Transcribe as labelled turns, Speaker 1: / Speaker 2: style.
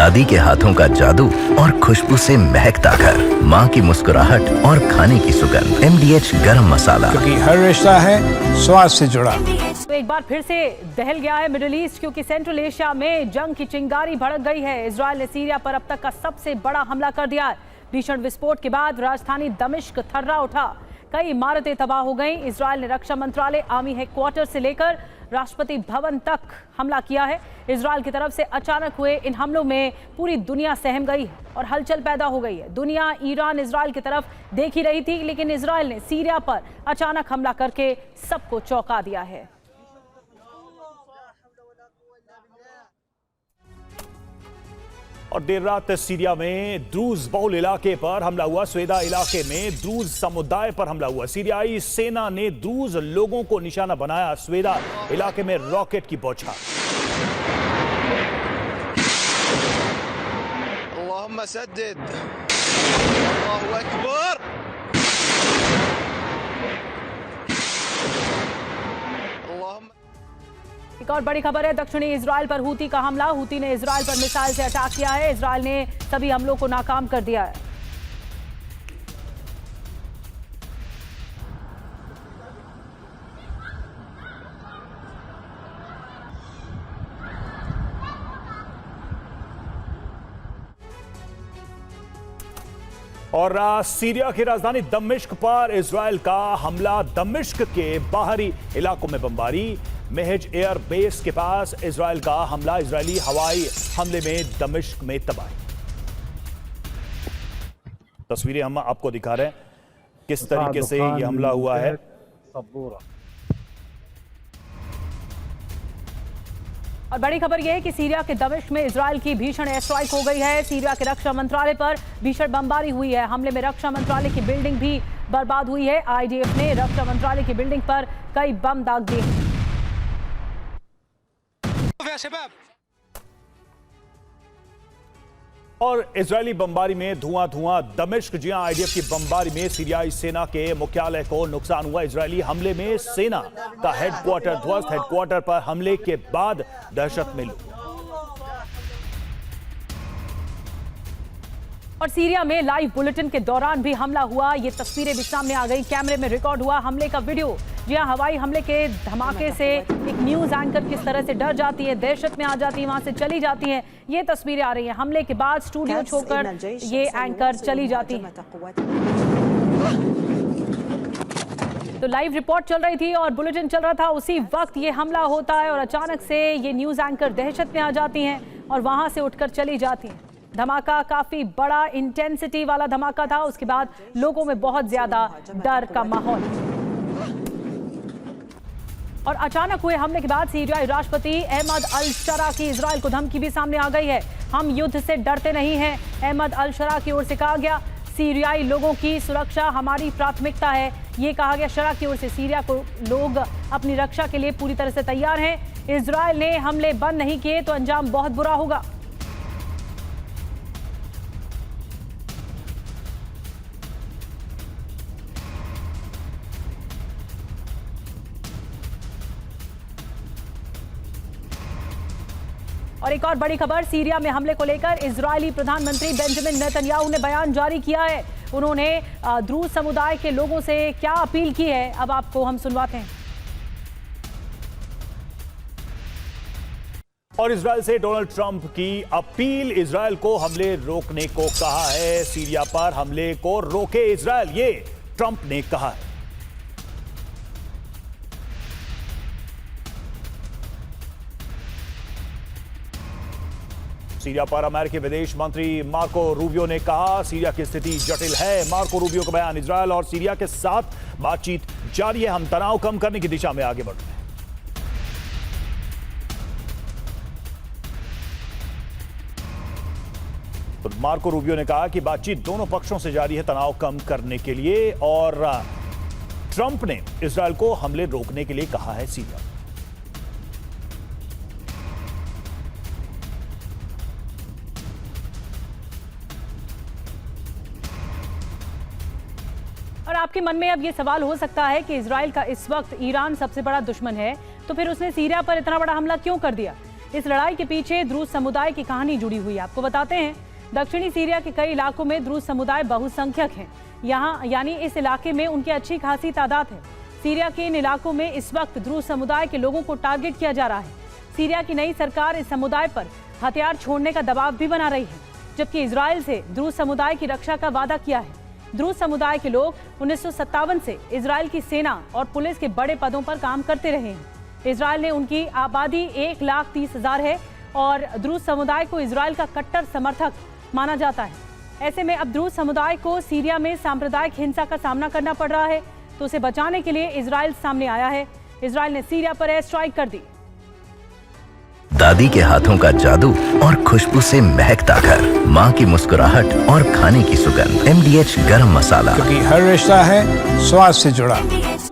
Speaker 1: दादी के हाथों का जादू और खुशबू से महकता घर, माँ की मुस्कुराहट और खाने की सुगंध। MDH गरम मसाला,
Speaker 2: क्योंकि हर रिश्ता है स्वाद से जुड़ा।
Speaker 3: तो एक बार फिर से दहल गया है मिडिल ईस्ट, क्योंकि सेंट्रल एशिया में जंग की चिंगारी भड़क गई है। इजराइल ने सीरिया पर अब तक का सबसे बड़ा हमला कर दिया है। भीषण विस्फोट के बाद राजधानी दमिश्क थर्रा उठा, कई इमारतें तबाह हो गईं। इजराइल ने रक्षा मंत्रालय, आर्मी हेडक्वार्टर से लेकर राष्ट्रपति भवन तक हमला किया है। इजराइल की तरफ से अचानक हुए इन हमलों में पूरी दुनिया सहम गई है और हलचल पैदा हो गई है। दुनिया ईरान इजराइल की तरफ देख ही रही थी, लेकिन इजराइल ने सीरिया पर अचानक हमला करके सबको चौंका दिया है।
Speaker 4: और देर रात सीरिया में द्रूज बहुल इलाके पर हमला हुआ। स्वेदा इलाके में द्रूज समुदाय पर हमला हुआ। सीरियाई सेना ने द्रूज लोगों को निशाना बनाया। स्वेदा इलाके में रॉकेट की बौछार।
Speaker 5: अल्लाहुम्मा सद्दिद, अल्लाहु अकबर।
Speaker 3: एक और बड़ी खबर है, दक्षिणी इजराइल पर हूती का हमला। हूती ने इजराइल पर मिसाइल से अटैक किया है। इजराइल ने सभी हमलों को नाकाम कर दिया है।
Speaker 4: और सीरिया की राजधानी दमिश्क पर इजराइल का हमला। दमिश्क के बाहरी इलाकों में बमबारी। महज एयर बेस के पास इजराइल का हमला। इजरायली हवाई हमले में दमिश्क में तबाही। तस्वीरें हम आपको दिखा रहे हैं किस तरीके से यह हमला हुआ है।
Speaker 3: और बड़ी खबर यह है कि सीरिया के दमिश्क में इजराइल की भीषण एयर स्ट्राइक हो गई है। सीरिया के रक्षा मंत्रालय पर भीषण बमबारी हुई है। हमले में रक्षा मंत्रालय की बिल्डिंग भी बर्बाद हुई है। IDF ने रक्षा मंत्रालय की बिल्डिंग पर कई बम दाग दिए।
Speaker 4: और इजरायली बमबारी में धुआं धुआं दमिश्क। जी हां, IDF की बमबारी में सीरियाई सेना के मुख्यालय को नुकसान हुआ। इजरायली हमले में सेना का हेडक्वार्टर ध्वस्त। हेडक्वार्टर पर हमले के बाद दहशत में लूट।
Speaker 3: और सीरिया में लाइव बुलेटिन के दौरान भी हमला हुआ। ये तस्वीरें भी सामने आ गई, कैमरे में रिकॉर्ड हुआ हमले का वीडियो। जी हां, हवाई हमले के धमाके से एक न्यूज एंकर किस तरह से डर जाती है, दहशत में आ जाती है, वहां से चली जाती है, ये तस्वीरें आ रही हैं। हमले के बाद स्टूडियो छोड़कर ये एंकर चली जाती है। तो लाइव रिपोर्ट चल रही थी और बुलेटिन चल रहा था, उसी वक्त ये हमला होता है और अचानक से ये न्यूज एंकर दहशत में आ जाती हैं और वहां से उठकर चली जाती हैं। धमाका काफी बड़ा इंटेंसिटी वाला धमाका था। उसके बाद लोगों में बहुत ज्यादा डर का माहौल। और अचानक हुए हमले के बाद सीरियाई राष्ट्रपति अहमद अल-शरा की इजराइल को धमकी भी सामने आ गई है। हम युद्ध से डरते नहीं हैं, अहमद अल-शरा की ओर से कहा गया। सीरियाई लोगों की सुरक्षा हमारी प्राथमिकता है, ये कहा गया शरा की ओर से। सीरिया को लोग अपनी रक्षा के लिए पूरी तरह से तैयार हैं। इजराइल ने हमले बंद नहीं किए तो अंजाम बहुत बुरा होगा। और एक और बड़ी खबर, सीरिया में हमले को लेकर इजरायली प्रधानमंत्री बेंजामिन नेतन्याहू ने बयान जारी किया है। उन्होंने द्रूज समुदाय के लोगों से क्या अपील की है, अब आपको हम सुनवाते हैं।
Speaker 4: और इजराइल से डोनाल्ड ट्रंप की अपील। इजराइल को हमले रोकने को कहा है। सीरिया पर हमले को रोके इजराइल, ये ट्रंप ने कहा है। सीरिया पर अमेरिकी विदेश मंत्री मार्को रूबियो ने कहा, सीरिया की स्थिति जटिल है। मार्को रूबियो का बयान। इजरायल और सीरिया के साथ बातचीत जारी है, हम तनाव कम करने की दिशा में आगे बढ़ रहे हैं। तो मार्को रूबियो ने कहा कि बातचीत दोनों पक्षों से जारी है तनाव कम करने के लिए। और ट्रंप ने इजरायल को हमले रोकने के लिए कहा है सीरिया।
Speaker 3: और आपके मन में अब ये सवाल हो सकता है कि इजराइल का इस वक्त ईरान सबसे बड़ा दुश्मन है, तो फिर उसने सीरिया पर इतना बड़ा हमला क्यों कर दिया? इस लड़ाई के पीछे द्रूज समुदाय की कहानी जुड़ी हुई है। आपको बताते हैं, दक्षिणी सीरिया के कई इलाकों में द्रूज समुदाय बहुसंख्यक हैं। यहाँ यानी इस इलाके में उनकी अच्छी खासी तादाद है। सीरिया के इन इलाकों में इस वक्त द्रूज समुदाय के लोगों को टारगेट किया जा रहा है। सीरिया की नई सरकार इस समुदाय पर हथियार छोड़ने का दबाव भी बना रही है, जबकि इजराइल से द्रूज समुदाय की रक्षा का वादा किया है। द्रूज समुदाय के लोग 1957 से इजराइल की सेना और पुलिस के बड़े पदों पर काम करते रहे हैं। इजराइल ने उनकी आबादी 1,30,000 है और द्रूज समुदाय को इजराइल का कट्टर समर्थक माना जाता है। ऐसे में अब द्रूज समुदाय को सीरिया में सांप्रदायिक हिंसा का सामना करना पड़ रहा है, तो उसे बचाने के लिए इजराइल सामने आया है। इजराइल ने सीरिया पर एयर स्ट्राइक कर दी।
Speaker 1: दादी के हाथों का जादू और खुशबू से महकता घर, माँ की मुस्कुराहट और खाने की सुगंध, MDH गरम मसाला।
Speaker 2: क्योंकि हर रिश्ता है स्वाद से जुड़ा।